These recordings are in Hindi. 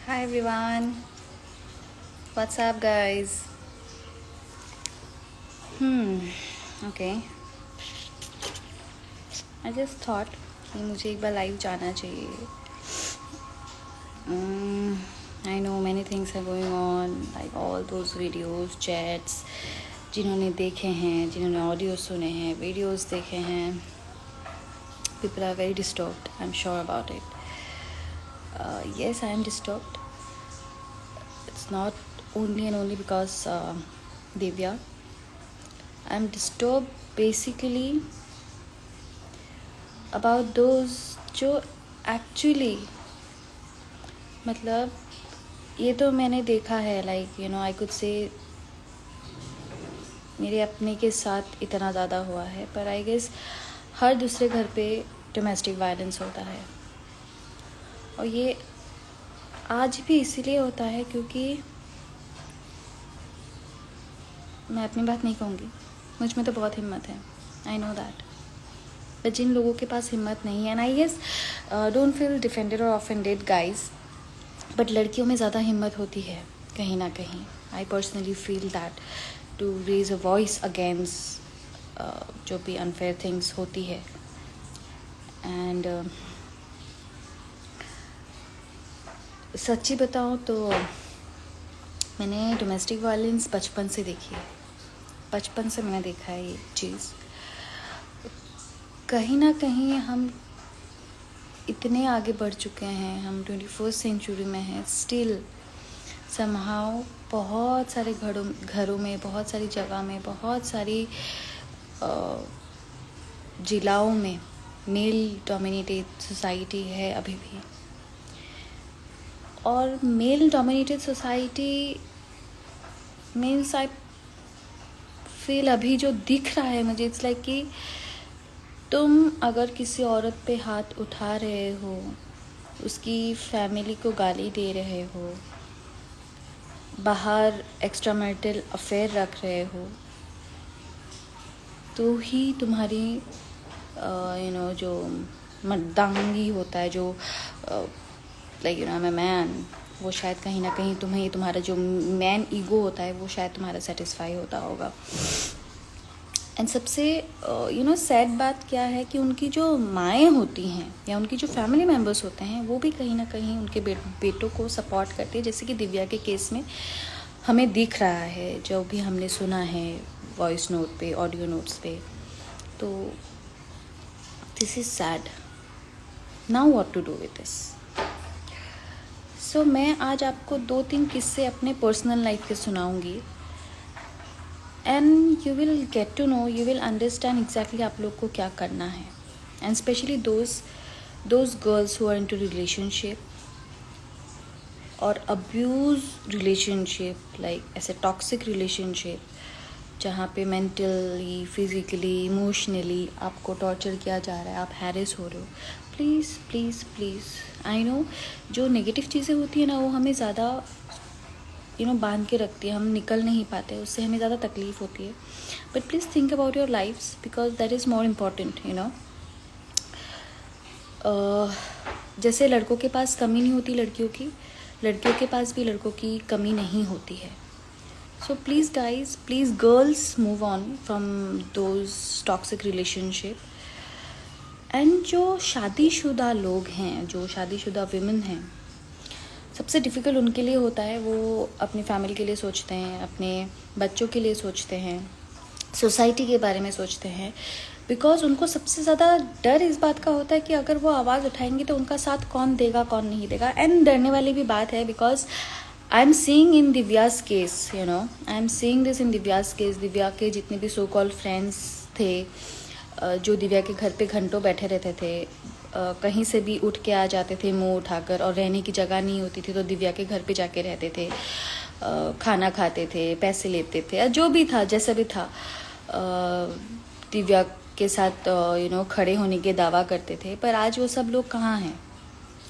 Hi everyone, what's up guys? Okay. I just thought कि मुझे एक बार लाइव जाना चाहिए. I know many things are going on, like all those videos, chats, जिन्होंने देखे हैं, जिन्होंने ऑडियो सुने हैं, वीडियोस देखे हैं. People are very disturbed. I'm sure about it. Yes, I am disturbed. It's not only and only because Divya. I'm disturbed basically about those जो एक्चुअली मतलब ये तो मैंने देखा है लाइक आई कुड से मेरे अपने के साथ इतना ज़्यादा हुआ है पर आई गेस हर दूसरे घर पे डोमेस्टिक वायलेंस होता है और ये आज भी इसीलिए होता है क्योंकि मैं अपनी बात नहीं कहूँगी मुझ में तो बहुत हिम्मत है आई नो दैट पर जिन लोगों के पास हिम्मत नहीं है and I guess don't feel defended और ऑफेंडेड गाइज बट लड़कियों में ज़्यादा हिम्मत होती है कहीं ना कहीं I personally feel that to raise a voice against जो भी अनफेयर थिंग्स होती है एंड सच्ची बताऊँ तो मैंने डोमेस्टिक वायलेंस बचपन से देखी है बचपन से मैंने देखा है ये चीज़ कहीं ना कहीं हम इतने आगे बढ़ चुके हैं हम 21st सेंचुरी में हैं स्टिल समहाउ बहुत सारे घरों में बहुत सारी जगह में बहुत सारी जिलाओं में मेल डोमिनेटेड सोसाइटी है अभी भी और male dominated society means I feel अभी जो दिख रहा है मुझे इट्स लाइक कि तुम अगर किसी औरत पे हाथ उठा रहे हो उसकी फैमिली को गाली दे रहे हो बाहर एक्स्ट्रा मैरिटल अफेयर रख रहे हो तो ही तुम्हारी जो मर्दांगी होता है जो लाइक मैं मैन वो शायद कहीं ना कहीं तुम्हें तुम्हारा जो मैन ईगो होता है वो शायद तुम्हारा सेटिस्फाई होता होगा एंड सबसे सैड बात क्या है कि उनकी जो माएँ होती हैं या उनकी जो फैमिली मेम्बर्स होते हैं वो भी कहीं ना कहीं उनके बेटों को सपोर्ट करते हैं जैसे कि दिव्या के केस में हमें दिख रहा है जो भी हमने सुना है वॉइस नोट पे ऑडियो नोट्स पे तो this is sad now what to do with this so मैं आज आपको 2-3 किस्से अपने पर्सनल लाइफ के सुनाऊंगी and you will get to know you will understand exactly आप लोग को क्या करना है and specially those girls who are into relationship और अब्यूज़ रिलेशनशिप लाइक ऐसे टॉक्सिक रिलेशनशिप जहाँ पे मेंटली फिज़िकली इमोशनली आपको टॉर्चर किया जा रहा है आप हैरेस हो रहे हो please please please I know जो नेगेटिव चीज़ें होती है ना वो हमें ज़्यादा बांध के रखती है हम निकल नहीं पाते उससे हमें ज़्यादा तकलीफ़ होती है but please think about your lifes because that is more important जैसे लड़कों के पास कमी नहीं होती लड़कियों के पास भी लड़कों की कमी नहीं होती है so please guys please girls move on from those toxic relationship and जो शादीशुदा लोग हैं जो शादीशुदा विमेन हैं सबसे डिफ़िकल्ट उनके लिए होता है वो अपनी फैमिली के लिए सोचते हैं अपने बच्चों के लिए सोचते हैं सोसाइटी के बारे में सोचते हैं बिकॉज उनको सबसे ज़्यादा डर इस बात का होता है कि अगर वो आवाज़ उठाएंगे तो उनका साथ कौन देगा कौन नहीं देगा एंड डरने वाली भी बात है because I am seeing in Divya's case I am seeing this in Divya's case Divya के जितने भी सो कॉल्ड फ्रेंड्स थे जो दिव्या के घर पे घंटों बैठे रहते थे कहीं से भी उठ के आ जाते थे मुंह उठाकर और रहने की जगह नहीं होती थी तो दिव्या के घर पे जाके रहते थे खाना खाते थे पैसे लेते थे जो भी था जैसा भी था दिव्या के साथ खड़े होने के दावा करते थे पर आज वो सब लोग कहाँ हैं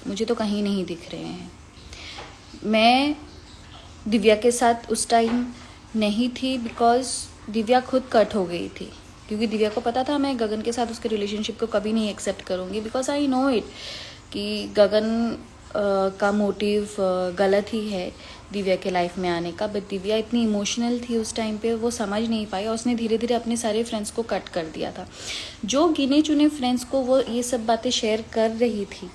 मुझे तो कहीं नहीं दिख रहे हैं मैं दिव्या के साथ उस टाइम नहीं थी बिकॉज दिव्या खुद कट हो गई थी क्योंकि दिव्या को पता था मैं गगन के साथ उसके रिलेशनशिप को कभी नहीं एक्सेप्ट करूँगी बिकॉज आई नो इट कि गगन का मोटिव गलत ही है दिव्या के लाइफ में आने का, बट दिव्या इतनी इमोशनल थी उस टाइम पे, वो समझ नहीं पाई और उसने धीरे धीरे अपने सारे फ्रेंड्स को कट कर दिया था। जो गिने चुने फ्रेंड्स को वो ये सब बातें शेयर कर रही थी,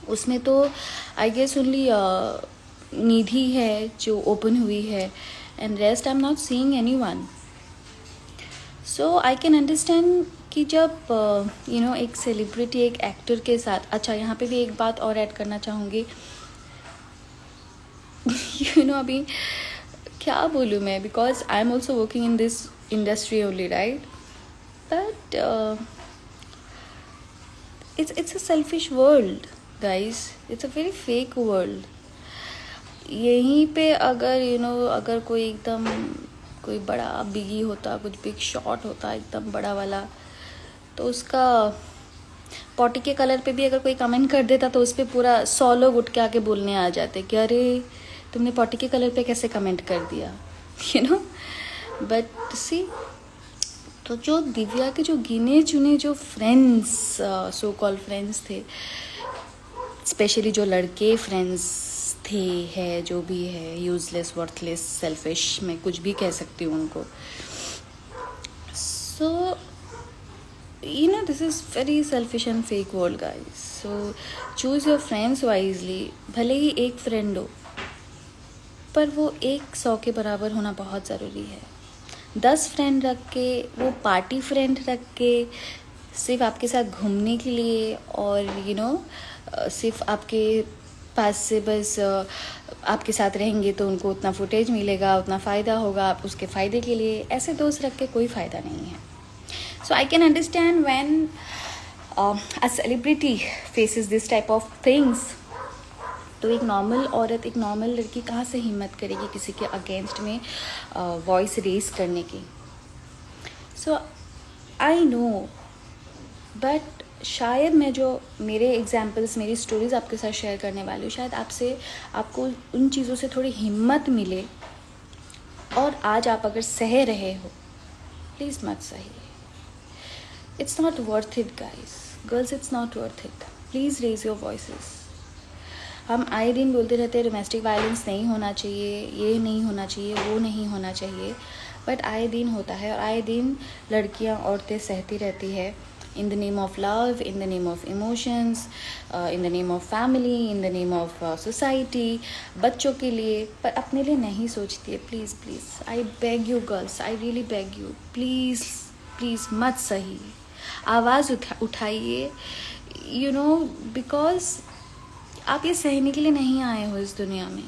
उसमें तो आई गेस ओनली निधि है जो ओपन हुई है, and rest I am not seeing anyone. So I can understand कि जब एक सेलिब्रिटी एक एक्टर के साथ, अच्छा यहाँ पे भी एक बात और ऐड करना चाहूँगी अभी क्या बोलूँ मैं, because I am also working in this industry only, right, but it's a selfish world guys, it's a very fake world। यहीं पे अगर अगर कोई एकदम कोई बड़ा बिगी होता, कुछ बिग शॉट होता एकदम बड़ा वाला, तो उसका पॉटी के कलर पे भी अगर कोई कमेंट कर देता तो उस पर पूरा 100 लोग उठ के आके बोलने आ जाते कि अरे तुमने पॉटी के कलर पे कैसे कमेंट कर दिया, बट सी, तो जो दिव्या के जो गिने चुने जो फ्रेंड्स, सो कॉल फ्रेंड्स थे, स्पेशली जो लड़के फ्रेंड्स थे, है जो भी है, यूजलेस, वर्थलेस, सेल्फिश, मैं कुछ भी कह सकती हूँ उनको। So this is very selfish and fake world guys. So choose your friends wisely. भले ही एक फ्रेंड हो, पर वो 100 के बराबर होना बहुत ज़रूरी है। 10 फ्रेंड रख के, वो पार्टी फ्रेंड रख के, सिर्फ आपके साथ घूमने के लिए, और सिर्फ आपके पास से बस आपके साथ रहेंगे तो उनको उतना फुटेज मिलेगा, उतना फ़ायदा होगा, आप उसके फ़ायदे के लिए, ऐसे दोस्त रख के कोई फ़ायदा नहीं है। So I can understand when a celebrity faces this type of things. तो एक नॉर्मल औरत, एक नॉर्मल लड़की कहाँ से हिम्मत करेगी किसी के अगेंस्ट में वॉइस रेज करने की। सो आई नो, बट शायद मैं जो मेरे एग्जाम्पल्स, मेरी स्टोरीज़ आपके साथ शेयर करने वाली हूँ, शायद आपको उन चीज़ों से थोड़ी हिम्मत मिले, और आज आप अगर सह रहे हो, प्लीज़ मत सहिए। It's not worth it guys, girls, it's not worth it. Please raise your voices. हम आए दिन बोलते रहते हैं डोमेस्टिक वायलेंस नहीं होना चाहिए, ये नहीं होना चाहिए, वो नहीं होना चाहिए, बट आए दिन होता है, और आए दिन लड़कियां, औरतें सहती रहती है, in the name of love, in the name of emotions, in the name of family, in the name of society, बच्चों के लिए, पर अपने लिए नहीं सोचती है। Please please, I beg you girls, I really beg you, please please मत सही, आवाज़ उठाइए, बिकॉज आप ये सहने के लिए नहीं आए हो इस दुनिया में।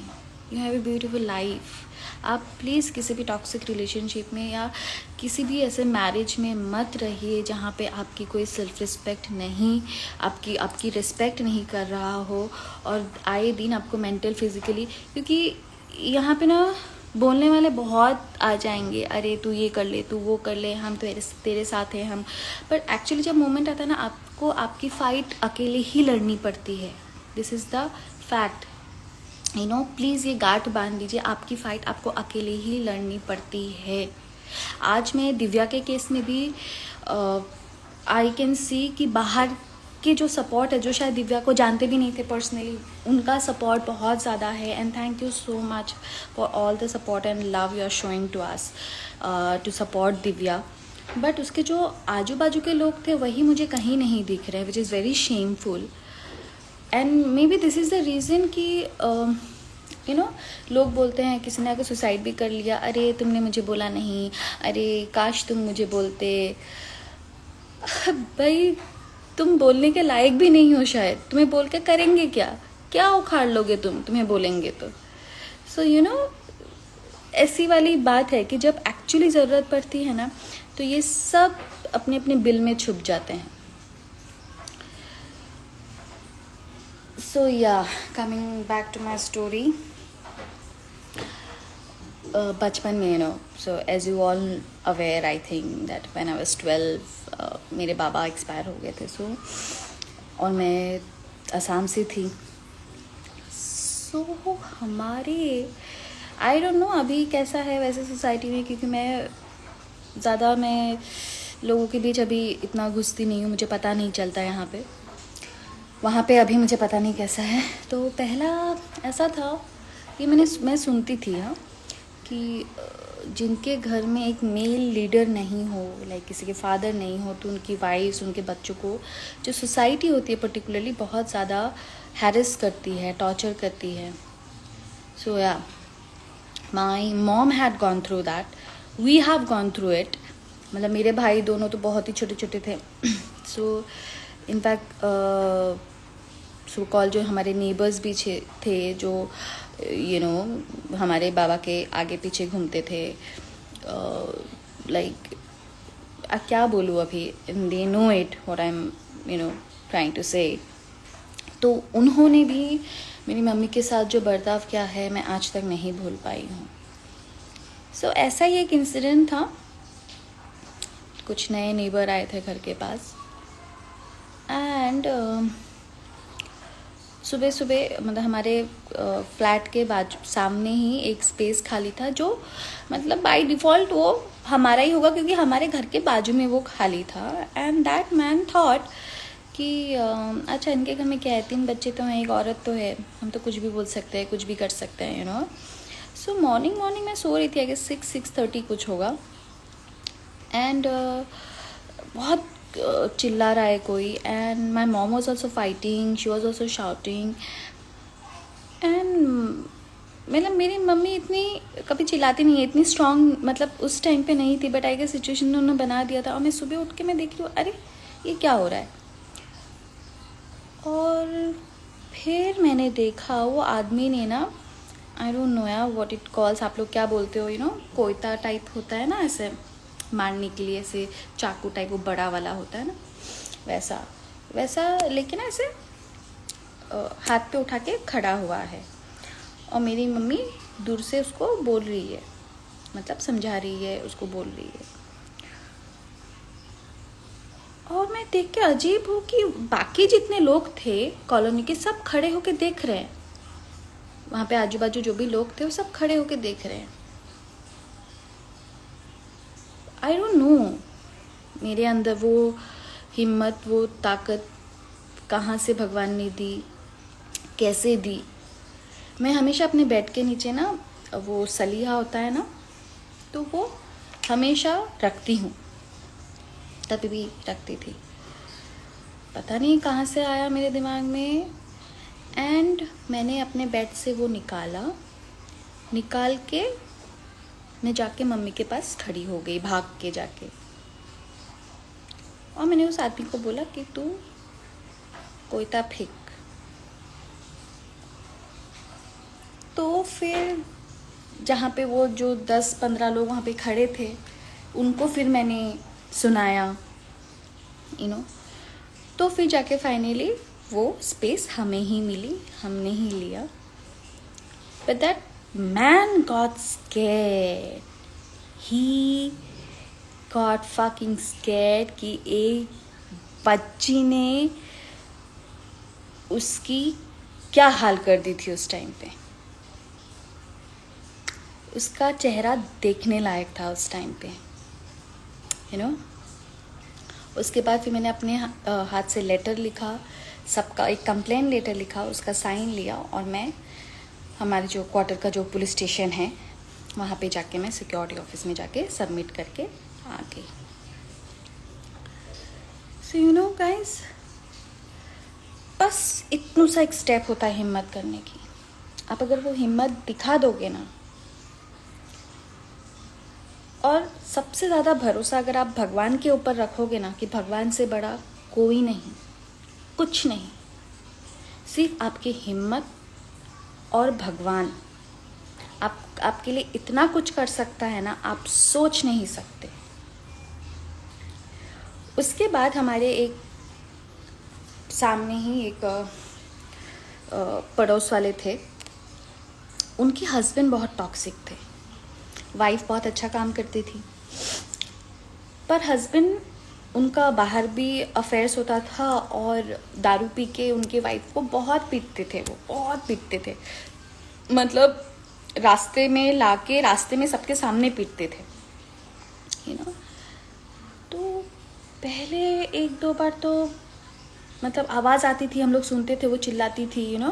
You have a beautiful life. आप प्लीज़ किसी भी टॉक्सिक रिलेशनशिप में या किसी भी ऐसे मैरिज में मत रहिए जहाँ पे आपकी कोई सेल्फ रिस्पेक्ट नहीं, आपकी रिस्पेक्ट नहीं कर रहा हो, और आए दिन आपको मेंटल फिजिकली, क्योंकि यहाँ पे ना बोलने वाले बहुत आ जाएंगे, अरे तू ये कर ले, तू वो कर ले, हम तेरे साथ हैं हम, पर एक्चुअली जब मोमेंट आता है ना, आपको आपकी फ़ाइट अकेले ही लड़नी पड़ती है। This is the fact, please ये गांठ बांध दीजिए, आपकी फ़ाइट आपको अकेले ही लड़नी पड़ती है। आज मैं दिव्या के केस में भी आई कैन सी कि बाहर के जो सपोर्ट है, जो शायद दिव्या को जानते भी नहीं थे पर्सनली, उनका सपोर्ट बहुत ज़्यादा है, and thank you so much for all the support and love you are showing to us to support Divya. But उसके जो आजू बाजू के लोग थे वही मुझे कहीं नहीं दिख रहे, which is very shameful, and may be this is the reason कि लोग बोलते हैं, किसी ने आकर सुसाइड भी कर लिया, अरे तुमने मुझे बोला नहीं, अरे काश तुम मुझे बोलते। भाई तुम बोलने के लायक भी नहीं हो शायद, तुम्हें बोल के करेंगे क्या उखाड़ लोगे तुम्हें बोलेंगे तो। सो ऐसी वाली बात है कि जब एक्चुअली ज़रूरत पड़ती है ना, तो ये सब अपने अपने बिल में छुप जाते हैं। So yeah, coming back to my story, बचपन में so as you all aware I think that when I was 12 मेरे बाबा एक्सपायर हो गए थे, और मैं असम से थी। हमारे आई डोंट नो अभी कैसा है वैसे सोसाइटी में, क्योंकि मैं लोगों के बीच अभी इतना घुसती नहीं हूँ, मुझे पता नहीं चलता यहाँ पे, वहाँ पे अभी मुझे पता नहीं कैसा है। तो पहला ऐसा था कि मैं सुनती थी हाँ कि जिनके घर में एक मेल लीडर नहीं हो, लाइक किसी के फादर नहीं हो, तो उनकी वाइफ्स, उनके बच्चों को जो सोसाइटी होती है पर्टिकुलरली बहुत ज़्यादा हैरेस करती है, टॉर्चर करती है। So yeah my mom had gone through that, we have gone through it. मतलब मेरे भाई दोनों तो बहुत ही छोटे छोटे थे। सो इनफैक्ट सो कॉल जो हमारे नेबर्स भी थे जो हमारे बाबा के आगे पीछे घूमते थे, लाइक क्या बोलूँ अभी, they know it what I am trying to say. तो उन्होंने भी मेरी मम्मी के साथ जो बर्ताव किया है मैं आज तक नहीं भूल पाई हूँ। सो ऐसा ही एक इंसिडेंट था। कुछ नए नेबर आए थे घर के पास एंड सुबह सुबह मतलब हमारे फ्लैट के बाजू सामने ही एक स्पेस खाली था, जो मतलब बाय डिफ़ॉल्ट वो हमारा ही होगा क्योंकि हमारे घर के बाजू में वो खाली था। एंड दैट मैन थॉट कि अच्छा इनके घर में क्या है, 3 बच्चे तो हैं, एक औरत तो है, हम तो कुछ भी बोल सकते हैं, कुछ भी कर सकते हैं सो मॉर्निंग मैं सो रही थी, आई गेस 6:30 कुछ होगा। एंड बहुत चिल्ला रहा है कोई, and my mom was also fighting, she was also shouting. And मतलब मेरी मम्मी इतनी कभी चिल्लाती नहीं है, इतनी स्ट्रॉन्ग मतलब उस टाइम पे नहीं थी, बट आई गेस सिचुएशन उन्होंने बना दिया था। और मैं सुबह उठ के मैं देख रही हूँ, अरे ये क्या हो रहा है। और फिर मैंने देखा वो आदमी ने ना, आई डोंट नो यार व्हाट इट कॉल्स, आप लोग क्या बोलते हो कोयता टाइप होता है ना ऐसे मारने के लिए, ऐसे चाकू टाइप, वो बड़ा वाला होता है ना, वैसा लेकिन ऐसे हाथ पे उठा के खड़ा हुआ है। और मेरी मम्मी दूर से उसको बोल रही है, मतलब समझा रही है, उसको बोल रही है। और मैं देख के अजीब हूँ कि बाकी जितने लोग थे कॉलोनी के सब खड़े होके देख रहे हैं, वहाँ पे आजू बाजू जो भी लोग थे वो सब खड़े होके देख रहे हैं। आई डोंट नो मेरे अंदर वो हिम्मत, वो ताकत कहाँ से भगवान ने दी, कैसे दी। मैं हमेशा अपने बेड के नीचे ना वो सलिया होता है ना, तो वो हमेशा रखती हूँ, तभी भी रखती थी। पता नहीं कहाँ से आया मेरे दिमाग में, एंड मैंने अपने बेड से वो निकाल के मैं जाके मम्मी के पास खड़ी हो गई, भाग के जाके। और मैंने उस आदमी को बोला कि तू कोयता फेंक। तो फिर जहाँ पे वो जो 10-15 लोग वहाँ पे खड़े थे उनको फिर मैंने सुनाया तो फिर जाके फाइनली वो स्पेस हमें ही मिली, हमने ही लिया। But that man got scared, he got fucking scared कि एक बच्ची ने उसकी क्या हाल कर दी थी। उस टाइम पे उसका चेहरा देखने लायक था उस टाइम पे उसके बाद फिर मैंने अपने हाथ से लेटर लिखा, सबका एक कंप्लेन लेटर लिखा, उसका साइन लिया, और मैं हमारे जो क्वार्टर का जो पुलिस स्टेशन है वहाँ पे जाके मैं सिक्योरिटी ऑफिस में जाके सबमिट करके आ गई। सो गाइस, बस इतना सा एक स्टेप होता है हिम्मत करने की। आप अगर वो हिम्मत दिखा दोगे ना, और सबसे ज़्यादा भरोसा अगर आप भगवान के ऊपर रखोगे ना, कि भगवान से बड़ा कोई नहीं, कुछ नहीं, सिर्फ आपकी हिम्मत और भगवान आपके लिए इतना कुछ कर सकता है ना, आप सोच नहीं सकते। उसके बाद हमारे एक सामने ही एक पड़ोस वाले थे, उनके हस्बैंड बहुत टॉक्सिक थे, वाइफ बहुत अच्छा काम करती थी, पर हस्बैंड उनका बाहर भी अफेयर्स होता था, और दारू पी के उनके वाइफ को बहुत पीटते थे, वो बहुत पीटते थे, मतलब रास्ते में लाके रास्ते में सबके सामने पीटते थे तो पहले 1-2 बार तो मतलब आवाज़ आती थी, हम लोग सुनते थे, वो चिल्लाती थी, यू नो,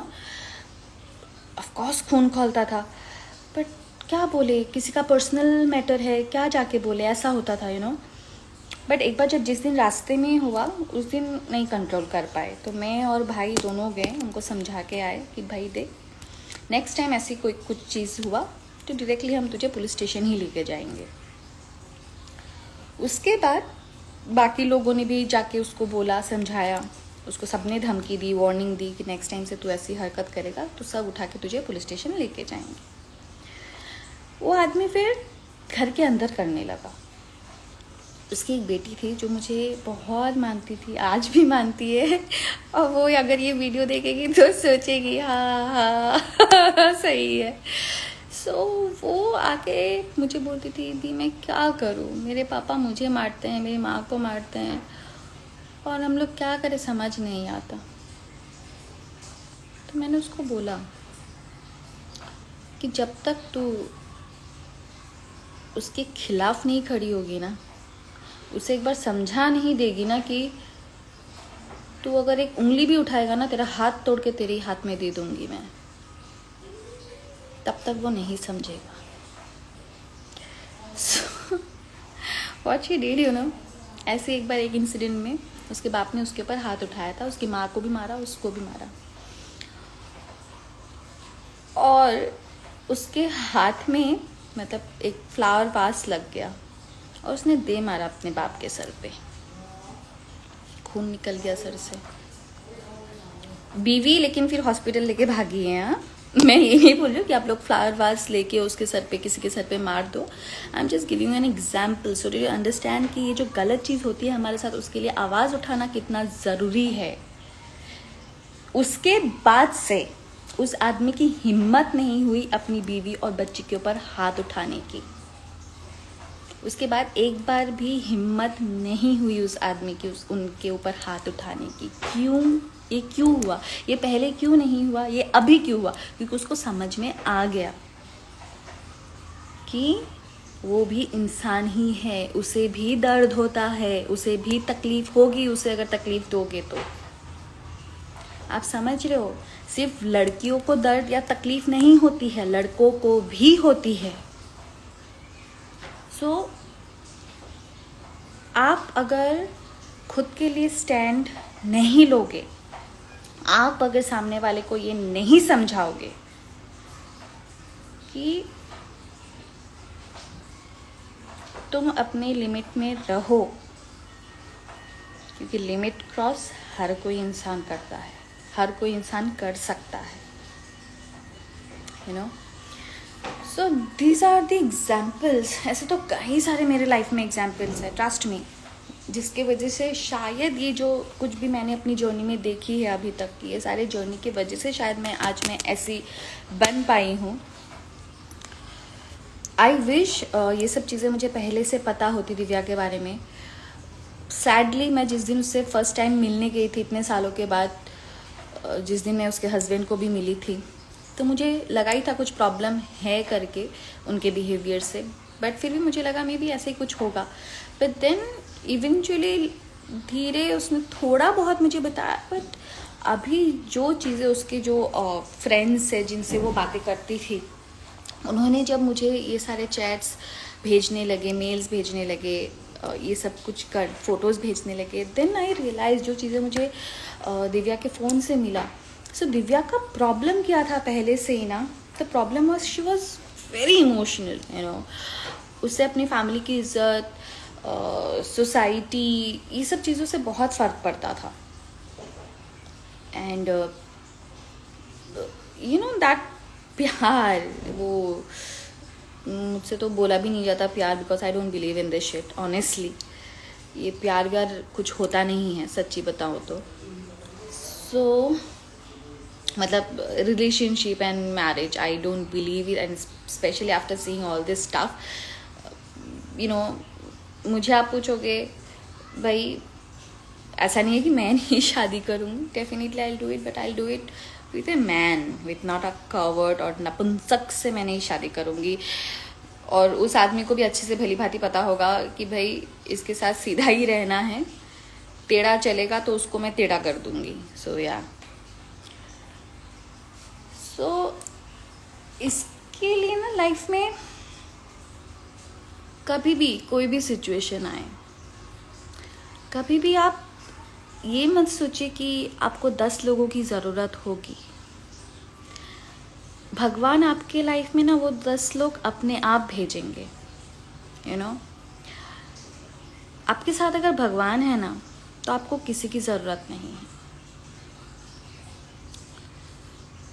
ऑफ कोर्स खून खौलता था, बट क्या बोले, किसी का पर्सनल मैटर है, क्या जाके बोले, ऐसा होता था, यू नो। बट एक बार जब जिस दिन रास्ते में हुआ उस दिन नहीं कंट्रोल कर पाए, तो मैं और भाई दोनों गए, उनको समझा के आए कि भाई देख, नेक्स्ट टाइम ऐसी कोई कुछ चीज़ हुआ तो डायरेक्टली हम तुझे पुलिस स्टेशन ही लेके जाएंगे। उसके बाद बाकी लोगों ने भी जाके उसको बोला, समझाया, उसको सबने धमकी दी, वार्निंग दी कि नेक्स्ट टाइम से तू ऐसी हरकत करेगा तो सब उठा के तुझे पुलिस स्टेशन लेके जाएंगे। वो आदमी फिर घर के अंदर करने लगा। उसकी एक बेटी थी जो मुझे बहुत मानती थी, आज भी मानती है, और वो अगर ये वीडियो देखेगी तो सोचेगी हाँ हाँ सही है। सो वो आके मुझे बोलती थी, दी मैं क्या करूँ, मेरे पापा मुझे मारते हैं, मेरी माँ को मारते हैं, और हम लोग क्या करें, समझ नहीं आता। तो मैंने उसको बोला कि जब तक तू उसके खिलाफ नहीं खड़ी होगी ना, उसे एक बार समझा नहीं देगी ना कि तू अगर एक उंगली भी उठाएगा ना, तेरा हाथ तोड़ के तेरे हाथ में दे दूंगी मैं, तब तक वो नहीं समझेगा। What she did, you know, ऐसे एक बार एक इंसिडेंट में उसके बाप ने उसके ऊपर हाथ उठाया था, उसकी माँ को भी मारा, उसको भी मारा, और उसके हाथ में मतलब एक फ्लावर वास लग गया और उसने दे मारा अपने बाप के सर पे, खून निकल गया सर से। बीवी लेकिन फिर हॉस्पिटल लेके भागी है। हाँ, मैं ये नहीं बोल रही हूँ कि आप लोग फ्लावर वास लेके उसके सर पे, किसी के सर पे मार दो। I am just giving an example so do you understand कि ये जो गलत चीज़ होती है हमारे साथ, उसके लिए आवाज़ उठाना कितना ज़रूरी है। उसके बाद से उस आदमी की हिम्मत नहीं हुई अपनी बीवी और बच्ची के ऊपर हाथ उठाने की। उसके बाद एक बार भी हिम्मत नहीं हुई उस आदमी की उनके ऊपर हाथ उठाने की। क्यों? ये क्यों हुआ? ये पहले क्यों नहीं हुआ? ये अभी क्यों हुआ? क्योंकि उसको समझ में आ गया कि वो भी इंसान ही है, उसे भी दर्द होता है, उसे भी तकलीफ होगी, उसे अगर तकलीफ दोगे तो। आप समझ रहे हो? सिर्फ लड़कियों को दर्द या तकलीफ नहीं होती है, लड़कों को भी होती है। सो आप अगर खुद के लिए स्टैंड नहीं लोगे, आप अगर सामने वाले को ये नहीं समझाओगे कि तुम अपने लिमिट में रहो, क्योंकि लिमिट क्रॉस हर कोई इंसान करता है, हर कोई इंसान कर सकता है, you know. So these are the examples. ऐसे तो कई सारे मेरे लाइफ में एग्जाम्पल्स है, ट्रस्ट मी, जिसके वजह से शायद ये जो कुछ भी मैंने अपनी जर्नी में देखी है अभी तक की, ये सारे जर्नी की वजह से शायद मैं ऐसी बन पाई हूँ। आई विश ये सब चीज़ें मुझे पहले से पता होती दिव्या के बारे में। सैडली मैं जिस दिन उससे फर्स्ट टाइम मिलने गई थी इतने सालों के बाद, जिस दिन मैं उसके हस्बैंड को भी मिली थी, तो मुझे लगा ही था कुछ प्रॉब्लम है करके उनके बिहेवियर से, बट फिर भी मुझे लगा मे बी ऐसे ही कुछ होगा। बट देन इवेंचुअली धीरे उसने थोड़ा बहुत मुझे बताया, बट अभी जो चीज़ें उसके जो फ्रेंड्स है जिनसे वो बातें करती थी, उन्होंने जब मुझे ये सारे चैट्स भेजने लगे, मेल्स भेजने लगे, ये सब कुछ कर फोटोज़ भेजने लगे, देन आई रियलाइज जो चीज़ें मुझे दिव्या के फ़ोन से मिला। सो दिव्या का प्रॉब्लम क्या था पहले से ही ना, the problem was she was very emotional, you know. उससे अपनी फैमिली की इज्जत, सोसाइटी, ये सब चीज़ों से बहुत फ़र्क पड़ता था। एंड यू नो दैट प्यार, वो मुझसे तो बोला भी नहीं जाता प्यार, because I don't believe in this shit honestly. ये प्यार व्यार कुछ होता नहीं है, सच्ची बताओ तो। सो मतलब relationship and marriage, I don't believe it, and specially after seeing all this stuff, you know. मुझे आप पूछोगे भाई, ऐसा नहीं है कि मैं नहीं शादी करूँगी, definitely I will do it, but I will do it with a man, with not a covered और नपुंसक से मैं नहीं शादी करूँगी। और उस आदमी को भी अच्छे से भली भांति पता होगा कि भाई इसके साथ सीधा ही रहना है, टेढ़ा चलेगा तो उसको मैं टेढ़ा कर दूंगी. सो या सो इसके लिए ना लाइफ में कभी भी कोई भी सिचुएशन आए, कभी भी आप ये मत सोचिए कि आपको 10 लोगों की ज़रूरत होगी. भगवान आपके लाइफ में ना वो 10 लोग अपने आप भेजेंगे. यू नो, आपके साथ अगर भगवान है ना तो आपको किसी की ज़रूरत नहीं है.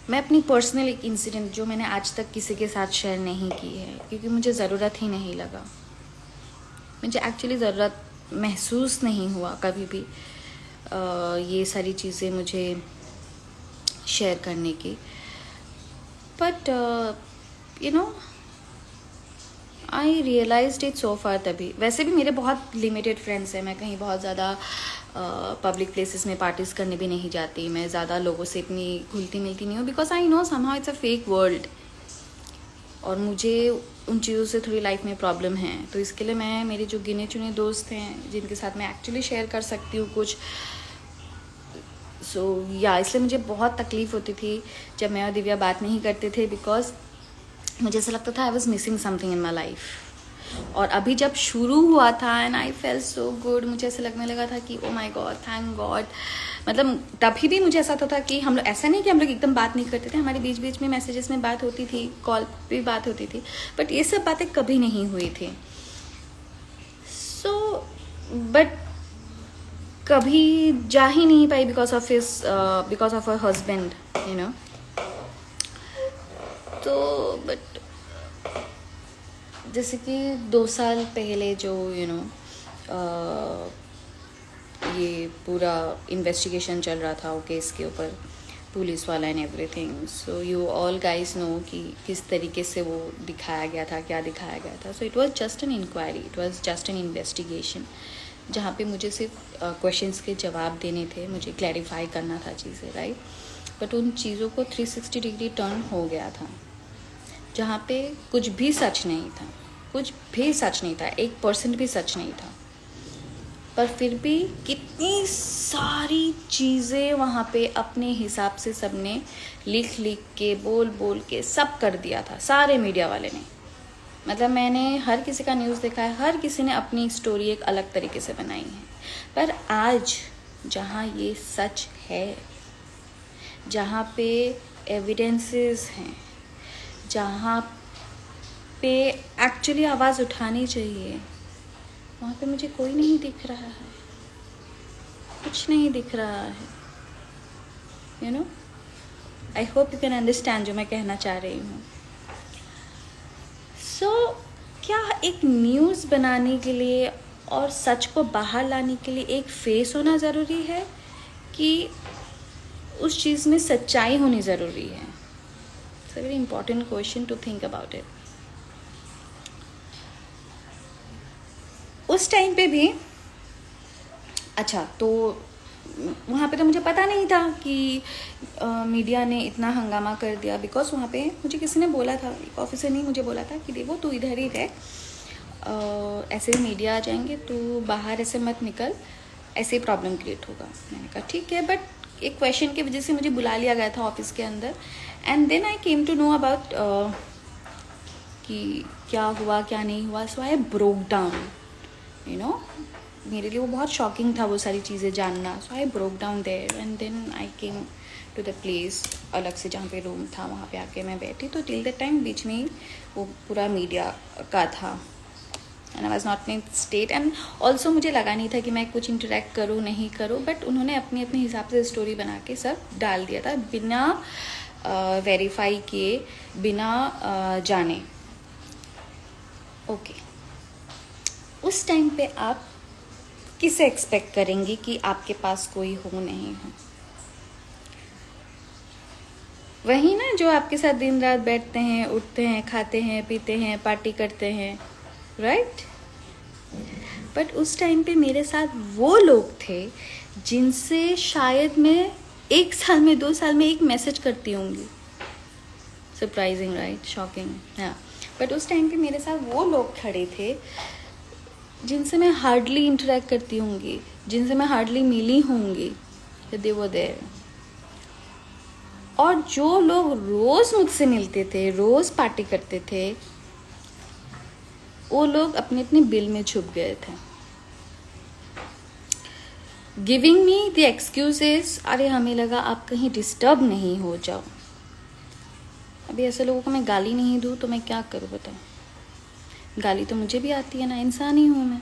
मैं अपनी पर्सनल एक इंसिडेंट जो मैंने आज तक किसी के साथ शेयर नहीं की है, क्योंकि मुझे ज़रूरत ही नहीं लगा. मुझे एक्चुअली ज़रूरत महसूस नहीं हुआ कभी भी ये सारी चीज़ें मुझे शेयर करने की. But you know I realised it so far तभी. वैसे भी मेरे बहुत लिमिटेड फ्रेंड्स हैं. मैं कहीं बहुत ज़्यादा पब्लिक प्लेसेस में पार्टीज करने भी नहीं जाती. मैं ज़्यादा लोगों से इतनी घुलती मिलती नहीं हूँ, because I know somehow it's a fake world. और मुझे उन चीज़ों से थोड़ी लाइफ में प्रॉब्लम है. तो इसके लिए मैं मेरे जो गिने चुने दोस्त हैं जिनके साथ मैं एक्चुअली शेयर कर सकती हूँ कुछ, सो या इसलिए मुझे बहुत तकलीफ़ होती थी जब मैं और दिव्या बात नहीं करते थे, बिकॉज मुझे ऐसा लगता था I was missing something in my life. और अभी जब शुरू हुआ था and I fail so good, मुझे ऐसा लगने लगा था कि ओ माई गॉड, थैंक गॉड. मतलब तभी भी मुझे ऐसा होता था कि हम लोग, ऐसा नहीं कि हम लोग एकदम बात नहीं करते थे, हमारे बीच बीच में मैसेजेस में बात होती थी, कॉल पे बात होती थी, बट ये सब बातें कभी नहीं हुई थी. सो बट कभी जा ही नहीं पाई because of her husband, you know. तो बट जैसे कि 2 साल पहले जो ये पूरा इन्वेस्टिगेशन चल रहा था वो केस के ऊपर, पुलिस वाला and everything. So you all guys know कि किस तरीके से वो दिखाया गया था, क्या दिखाया गया था. So it was just an inquiry, it was just an investigation, जहाँ पे मुझे सिर्फ क्वेश्चंस के जवाब देने थे, मुझे क्लैरिफाई करना था चीज़ें, राइट. बट उन चीज़ों को 360 डिग्री टर्न हो गया था, जहाँ पे कुछ भी सच नहीं था, कुछ भी सच नहीं था, 1% भी सच नहीं था. पर फिर भी कितनी सारी चीज़ें वहाँ पे अपने हिसाब से सबने लिख लिख के, बोल बोल के सब कर दिया था, सारे मीडिया वाले ने. मतलब मैंने हर किसी का न्यूज़ देखा है, हर किसी ने अपनी स्टोरी एक अलग तरीके से बनाई है. पर आज जहाँ ये सच है, जहाँ पे एविडेंसेस हैं, जहाँ पे एक्चुअली आवाज़ उठानी चाहिए, वहाँ पे मुझे कोई नहीं दिख रहा है, कुछ नहीं दिख रहा है. You know, I hope you can understand जो मैं कहना चाह रही हूँ. सो क्या एक न्यूज़ बनाने के लिए और सच को बाहर लाने के लिए एक फेस होना ज़रूरी है, कि उस चीज़ में सच्चाई होनी ज़रूरी है? It's a very important question to think about it. उस टाइम पे भी अच्छा, तो वहाँ पे तो मुझे पता नहीं था कि मीडिया ने इतना हंगामा कर दिया, बिकॉज वहाँ पे मुझे किसी ने बोला था, एक ऑफिसर ने मुझे बोला था कि देखो तू इधर ही रह, ऐसे मीडिया आ जाएंगे, तू बाहर ऐसे मत निकल, ऐसे प्रॉब्लम क्रिएट होगा. मैंने कहा ठीक है, बट एक क्वेश्चन की वजह से मुझे बुला लिया गया था ऑफिस के अंदर. And then I came to know about कि क्या हुआ क्या नहीं हुआ. So I broke down, you know. मेरे लिए वो बहुत शॉकिंग था वो सारी चीज़ें जानना. So I broke down there and then I came to the place, अलग से जहाँ पे रूम था वहाँ पे आके मैं बैठी. तो टिल द टाइम बीच में वो पूरा मीडिया का था and I was not in state. And also मुझे लगा नहीं था कि मैं कुछ इंटरेक्ट करूँ नहीं करूँ, बट उन्होंने अपने अपने हिसाब से स्टोरी बना के सब डाल दिया था, बिना वेरीफाई किए, बिना जाने. ओके, उस टाइम पे आप किसे एक्सपेक्ट करेंगे कि आपके पास कोई हो नहीं हो? वही ना जो आपके साथ दिन रात बैठते हैं, उठते हैं, खाते हैं, पीते हैं, पार्टी करते हैं, राइट. बट उस टाइम पे मेरे साथ वो लोग थे जिनसे शायद मैं 1 साल में 2 साल में एक मैसेज करती होंगी. Surprising, right, shocking. हाँ, बट उस टाइम पे मेरे साथ वो लोग खड़े थे जिनसे मैं हार्डली इंटरेक्ट करती होंगी, जिनसे मैं हार्डली मिली होंगी, दे वो देयर। और जो लोग रोज़ मुझसे मिलते थे, रोज़ पार्टी करते थे, वो लोग अपने अपने बिल में छुप गए थे, गिविंग मी द एक्सक्यूजेस, अरे हमें लगा आप कहीं डिस्टर्ब नहीं हो जाओ। अभी ऐसे लोगों को मैं गाली नहीं दूँ तो मैं क्या करूँ बताओ? गाली तो मुझे भी आती है ना, इंसान ही हूँ मैं।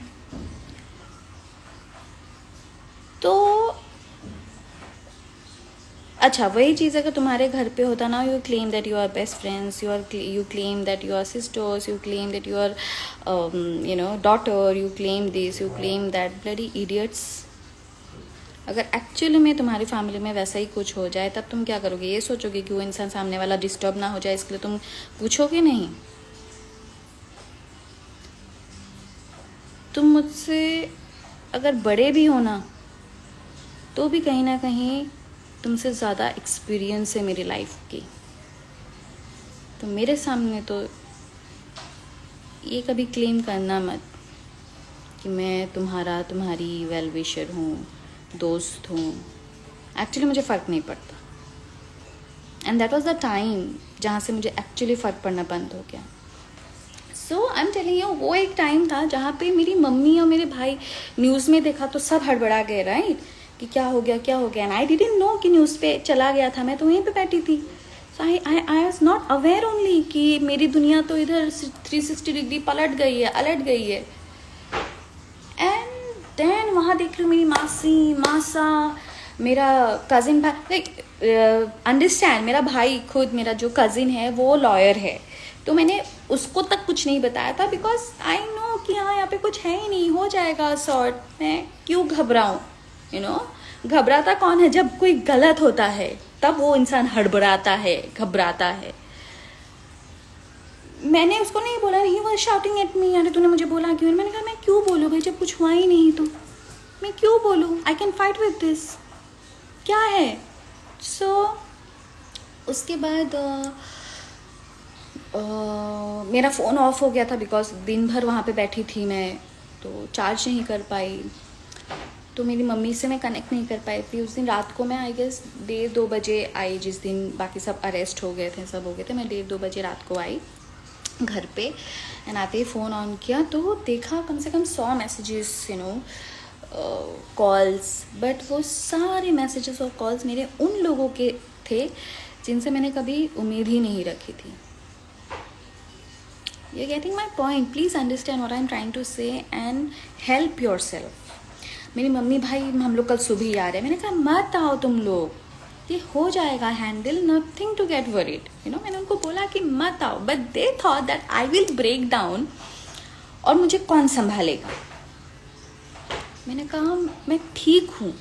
तो अच्छा, वही चीज़ अगर तुम्हारे घर पे होता ना, you claim that you are best friends, you claim that you are sisters, you claim that you are daughter, you claim this, you claim that, bloody idiots. अगर एक्चुअली में तुम्हारी फैमिली में वैसा ही कुछ हो जाए तब तुम क्या करोगे? ये सोचोगे कि वो इंसान सामने वाला डिस्टर्ब ना हो जाए, इसके लिए तुम पूछोगे नहीं? तुम मुझसे अगर बड़े भी हो ना, तो भी कहीं ना कहीं तुमसे ज़्यादा एक्सपीरियंस है मेरी लाइफ की। तो मेरे सामने तो ये कभी क्लेम करना मत कि मैं तुम्हारी वेल विशर हूँ, दोस्त हूँ। एक्चुअली मुझे फ़र्क नहीं पड़ता। And that was the time जहाँ से मुझे एक्चुअली फ़र्क पड़ना बंद हो गया। सो आई एम टेलिंग यू, वो एक टाइम था जहाँ पे मेरी मम्मी और मेरे भाई न्यूज़ में देखा तो सब हड़बड़ा गए, राइट, कि क्या हो गया क्या हो गया। एंड आई डिडंट नो कि न्यूज़ पे चला गया था, मैं तो वहीं पे बैठी थी। So I was not aware only कि मेरी दुनिया तो इधर 360 डिग्री पलट गई है, अलट गई है। एंड देन वहाँ देख लो मेरी मासा, मेरा कज़िन भाई, लाइक अंडरस्टैंड, मेरा भाई खुद, मेरा जो कज़िन है वो लॉयर है, तो मैंने उसको तक कुछ नहीं बताया था, बिकॉज आई नो कि हाँ यहाँ पे कुछ है ही नहीं, हो जाएगा सॉर्ट, मैं क्यों घबराऊँ, घबराता कौन है? जब कोई गलत होता है तब वो इंसान हड़बड़ाता है, घबराता है। मैंने उसको नहीं बोला, he was shouting at me, अरे तूने मुझे बोला क्यों? मैंने कहा मैं क्यों बोलूँ भाई, जब कुछ हुआ ही नहीं तो मैं क्यों बोलूँ? I can fight with this, क्या है? सो उसके बाद मेरा फ़ोन ऑफ हो गया था, बिकॉज दिन भर वहाँ पे बैठी थी मैं, तो चार्ज नहीं कर पाई, तो मेरी मम्मी से मैं कनेक्ट नहीं कर पाई थी। उस दिन रात को मैं आई गेस 1:30-2 बजे आई, जिस दिन बाकी सब अरेस्ट हो गए थे, सब हो गए थे, मैं 1:30-2 बजे रात को आई घर पे। एंड आते ही फ़ोन ऑन किया तो देखा कम से कम 100 मैसेजेस, कॉल्स, बट वो सारे मैसेजेस और कॉल्स मेरे उन लोगों के थे जिनसे मैंने कभी उम्मीद ही नहीं रखी थी। You're getting my point. Please understand what I'm trying to say and help yourself. मेरी मम्मी भाई हम लोग कल सुबह ही आ रहे हैं, मैंने कहा मत आओ तुम लोग, ये हो जाएगा handle, nothing to get worried, मैंने उनको बोला कि मत आओ, but they thought that I will break down और मुझे कौन संभालेगा। मैंने कहा मैं ठीक हूँ।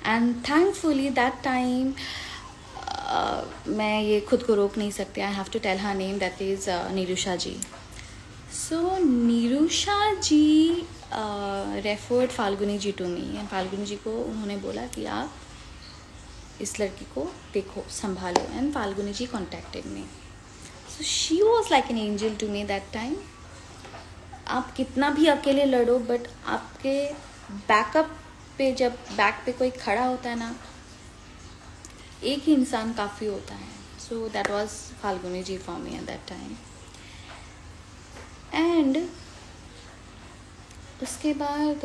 एंड थैंकफुली दैट टाइम मैं ये खुद को रोक नहीं सकती, I have to tell her name, that is Nirusha ji. So Nirusha ji referred Falguni ji to me, and Falguni ji को उन्होंने बोला कि आप इस लड़की को देखो, संभालो, and Falguni ji contacted me. So she was like an angel to me that time. आप कितना भी अकेले लड़ो, बट आपके बैकअप पे, जब बैक पे कोई खड़ा होता है ना, एक ही इंसान काफ़ी होता है। So that was Falguni ji for me at that time. And उसके बाद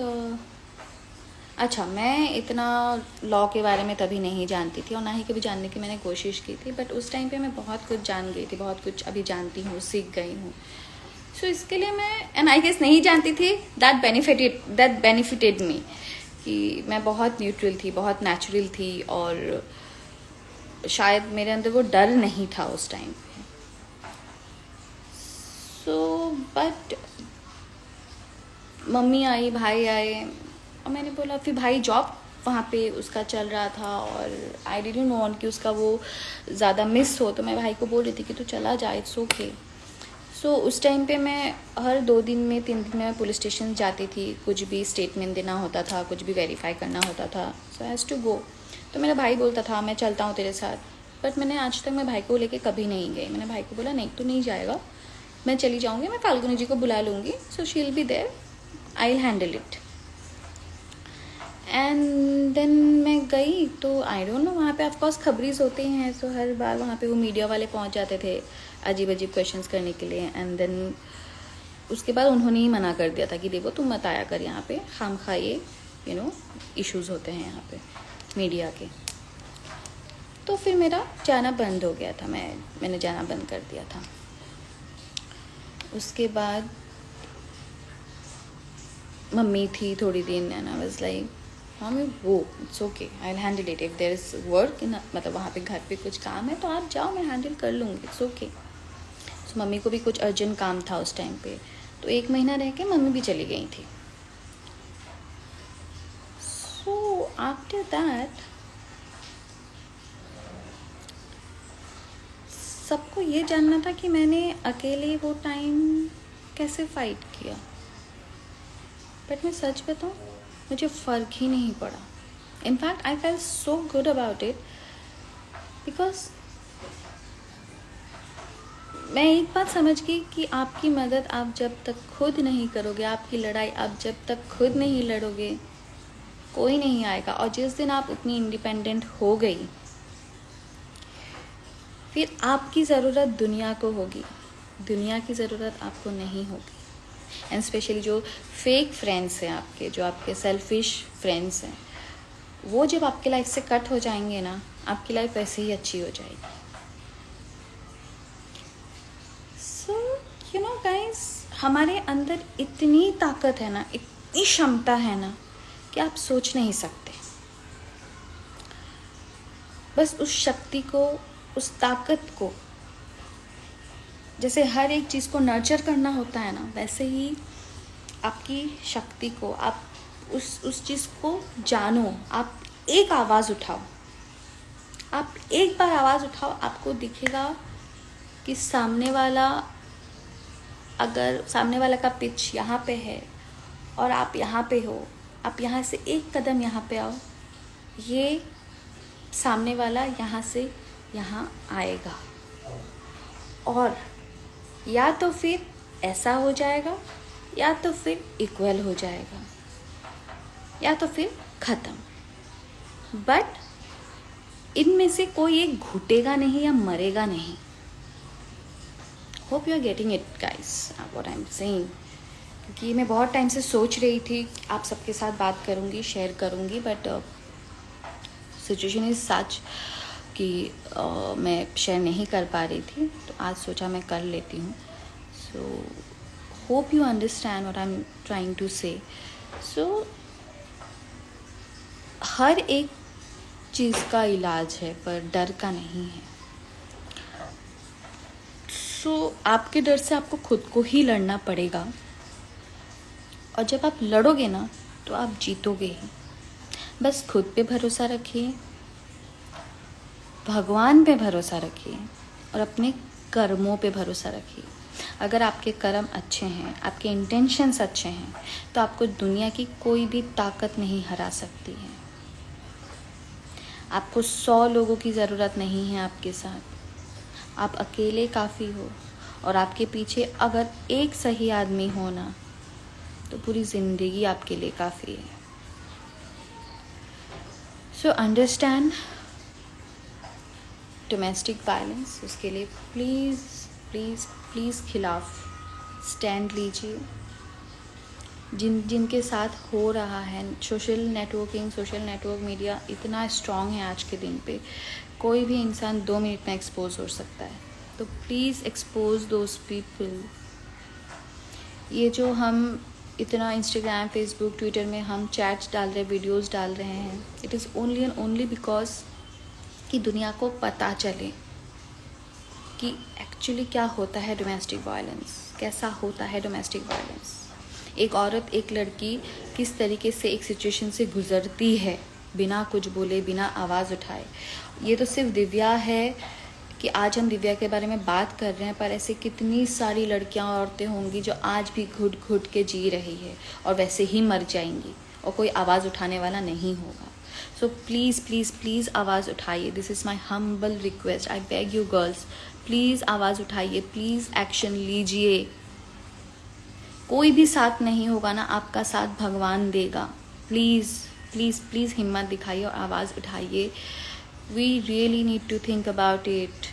अच्छा, मैं इतना लॉ के बारे में तभी नहीं जानती थी और ना ही कभी जानने की मैंने कोशिश की थी, बट उस टाइम पे मैं बहुत कुछ जान गई थी, बहुत कुछ अभी जानती हूँ, सीख गई हूँ। सो इसके लिए मैं, एंड आई गेस नहीं जानती थी, दैट बेनिफिटेड मी, कि मैं बहुत न्यूट्रल थी, बहुत नेचुरल थी, और शायद मेरे अंदर वो डर नहीं था उस टाइम पे। सो बट मम्मी आई, भाई आए, और मैंने बोला, फिर भाई जॉब वहाँ पे उसका चल रहा था, और आई डिडंट वांट कि उसका वो ज़्यादा मिस हो, तो मैं भाई को बोल रही थी कि तू चला जा, इट्स ओके। सो उस टाइम पे मैं हर 2 दिन में 3 दिन में मैं पुलिस स्टेशन जाती थी, कुछ भी स्टेटमेंट देना होता था, कुछ भी वेरीफाई करना होता था, सो हैज़ टू गो। तो मेरा भाई बोलता था मैं चलता हूँ तेरे साथ, बट मैंने आज तक मैं भाई को लेके कभी नहीं गई। मैंने भाई को बोला नहीं, तू नहीं जाएगा, मैं चली जाऊँगी, मैं फाल्गुनी जी को बुला लूँगी, so she will be there, I will handle it. And then मैं गई तो आई डोंट नो, वहाँ पे ऑफकोर्स खबरीज होते हैं, सो हर बार वहाँ पे वो मीडिया वाले पहुँच जाते थे अजीब अजीब क्वेश्चंस करने के लिए। एंड देन उसके बाद उन्होंने ही मना कर दिया था कि देखो तुम मत आया कर यहाँ पे, खामखा ये इश्यूज़ होते हैं यहाँ पे मीडिया के। तो फिर मेरा जाना बंद हो गया था, मैंने जाना बंद कर दिया था। उसके बाद मम्मी थी थोड़ी दिन, and I was like mummy वो it's okay, I will handle it, if there is work मतलब वहाँ पे घर पे कुछ काम है तो आप जाओ, मैं हैंडल कर लूँगी, इट्स ओके। सो मम्मी को भी कुछ अर्जेंट काम था उस टाइम पे, तो 1 महीना रह के मम्मी भी चली गई थी। सो आफ्टर दैट सबको ये जानना था कि मैंने अकेले वो टाइम कैसे फाइट किया। बट मैं सच बताऊँ, मुझे फ़र्क ही नहीं पड़ा। In fact I fail so good about it, because मैं एक बात समझ गई कि आपकी मदद आप जब तक खुद नहीं करोगे, आपकी लड़ाई आप जब तक खुद नहीं लड़ोगे, कोई नहीं आएगा। और जिस दिन आप उतनी इंडिपेंडेंट हो गई, फिर आपकी ज़रूरत दुनिया को होगी, दुनिया की ज़रूरत आपको नहीं होगी। एंड स्पेशली जो फेक फ्रेंड्स हैं आपके, जो आपके सेल्फिश फ्रेंड्स हैं, वो जब आपके लाइफ से कट हो जाएंगे ना, आपकी लाइफ वैसे ही अच्छी हो जाएगी। सो यू नो गाइस, हमारे अंदर इतनी ताकत है ना, इतनी क्षमता है ना, कि आप सोच नहीं सकते। बस उस शक्ति को, उस ताकत को, जैसे हर एक चीज़ को नर्चर करना होता है ना, वैसे ही आपकी शक्ति को, आप उस चीज़ को जानो। आप एक आवाज़ उठाओ, आप एक बार आवाज़ उठाओ, आपको दिखेगा कि सामने वाला, अगर सामने वाला का पिच यहाँ पे है और आप यहाँ पे हो, आप यहाँ से एक कदम यहाँ पे आओ, ये सामने वाला यहाँ से यहाँ आएगा। और या तो फिर ऐसा हो जाएगा, या तो फिर इक्वल हो जाएगा, या तो फिर ख़त्म। बट इनमें से कोई एक घुटेगा नहीं या मरेगा नहीं। Hope you are getting it guys, what I am saying. क्योंकि मैं बहुत टाइम से सोच रही थी आप सबके साथ बात करूँगी, शेयर करूँगी, बट सिचुएशन इज़ सच कि मैं शेयर नहीं कर पा रही थी, तो आज सोचा मैं कर लेती हूँ। So hope you understand what I am trying to say. So हर एक चीज़ का इलाज है, पर डर का नहीं है। सो आपके डर से आपको खुद को ही लड़ना पड़ेगा, और जब आप लड़ोगे ना, तो आप जीतोगे ही। बस खुद पे भरोसा रखिए, भगवान पे भरोसा रखिए, और अपने कर्मों पे भरोसा रखिए। अगर आपके कर्म अच्छे हैं, आपके इंटेंशंस अच्छे हैं, तो आपको दुनिया की कोई भी ताकत नहीं हरा सकती है। आपको 100 लोगों की ज़रूरत नहीं है आपके साथ, आप अकेले काफ़ी हो। और आपके पीछे अगर एक सही आदमी हो ना, तो पूरी ज़िंदगी आपके लिए काफ़ी है। सो अंडरस्टैंड डोमेस्टिक वायलेंस, उसके लिए प्लीज़ प्लीज़ प्लीज़ खिलाफ स्टैंड लीजिए। जिनके साथ हो रहा है, सोशल नेटवर्क मीडिया इतना स्ट्रॉन्ग है आज के दिन पे, कोई भी इंसान 2 मिनट में एक्सपोज हो सकता है। तो प्लीज़ एक्सपोज दोज पीपल। ये जो हम इतना इंस्टाग्राम, फेसबुक, ट्विटर में हम चैट्स डाल रहे हैं, वीडियोस डाल रहे हैं, it is only and only because कि दुनिया को पता चले कि एक्चुअली क्या होता है डोमेस्टिक वायलेंस, कैसा होता है डोमेस्टिक वायलेंस। एक औरत, एक लड़की किस तरीके से एक सिचुएशन से गुज़रती है बिना कुछ बोले, बिना आवाज़ उठाए। ये तो सिर्फ दिव्या है कि आज हम दिव्या के बारे में बात कर रहे हैं, पर ऐसे कितनी सारी लड़कियां और औरतें होंगी जो आज भी घुट घुट के जी रही है और वैसे ही मर जाएंगी, और कोई आवाज़ उठाने वाला नहीं होगा। सो प्लीज़ प्लीज़ प्लीज़ आवाज़ उठाइए। This is my humble request, I beg you girls, please आवाज़ उठाइए, प्लीज़ एक्शन लीजिए। कोई भी साथ नहीं होगा ना, आपका साथ भगवान देगा। प्लीज़ प्लीज़ प्लीज़ हिम्मत दिखाइए और आवाज़ उठाइए। We really need to think about it.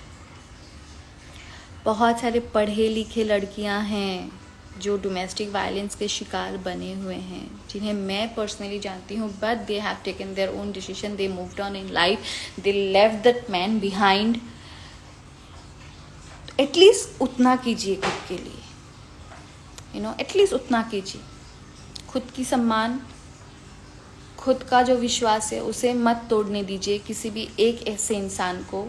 बहुत सारे पढ़े लिखे लड़कियां हैं जो डोमेस्टिक वायलेंस के शिकार बने हुए हैं, जिन्हें मैं पर्सनली जानती हूँ, but they have taken their own decision, they moved on in life, they left that man behind. At least उतना कीजिए खुद के लिए, एटलीस्ट उतना कीजिए। खुद की सम्मान, खुद का जो विश्वास है उसे मत तोड़ने दीजिए किसी भी एक ऐसे इंसान को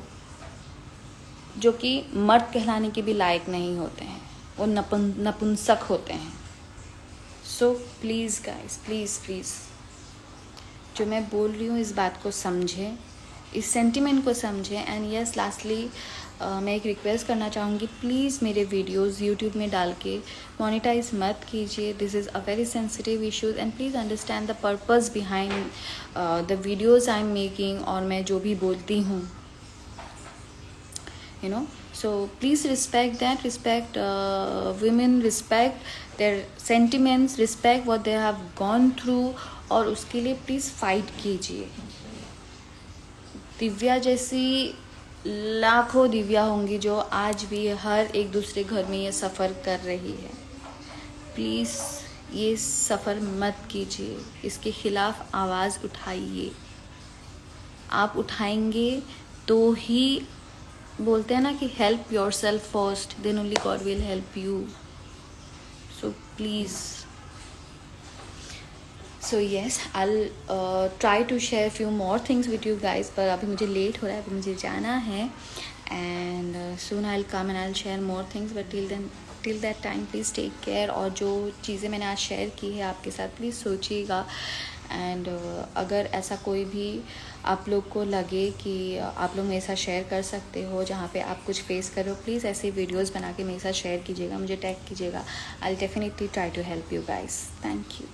जो कि मर्द कहलाने के भी लायक नहीं होते हैं, वो नपुंसक होते हैं। So please guys, please please, जो मैं बोल रही हूँ इस बात को समझें, इस सेंटिमेंट को समझें। एंड यस, लास्टली मैं एक रिक्वेस्ट करना चाहूँगी, प्लीज़ मेरे वीडियोस यूट्यूब में डाल के मोनेटाइज मत कीजिए। This is a very sensitive issues and please understand the purpose behind the videos I am making, और मैं जो भी बोलती हूँ, so please respect that, respect women, respect their sentiments, respect what they have gone through, और उसके लिए प्लीज़ फाइट कीजिए। दिव्या जैसी लाखों दिव्या होंगी जो आज भी हर एक दूसरे घर में ये सफ़र कर रही है। प्लीज़ ये सफ़र मत कीजिए, इसके खिलाफ आवाज़ उठाइए। आप उठाएंगे तो ही, बोलते हैं ना कि help yourself first, then only God will help you. So please, so yes, I try to share few more things with you guys, पर अभी मुझे लेट हो रहा है, अभी मुझे जाना है। And soon I will come and I will share more things, but till that time please take care. और जो चीज़ें मैंने आज शेयर की है आपके साथ, प्लीज़ सोचिएगा। एंड अगर ऐसा कोई भी आप लोग को लगे कि आप लोग मेरे साथ शेयर कर सकते हो, जहाँ पे आप कुछ फेस कर रहे हो, प्लीज़ ऐसे वीडियोस बना के मेरे साथ शेयर कीजिएगा, मुझे टैग कीजिएगा। I will definitely try to help you guys. Thank you.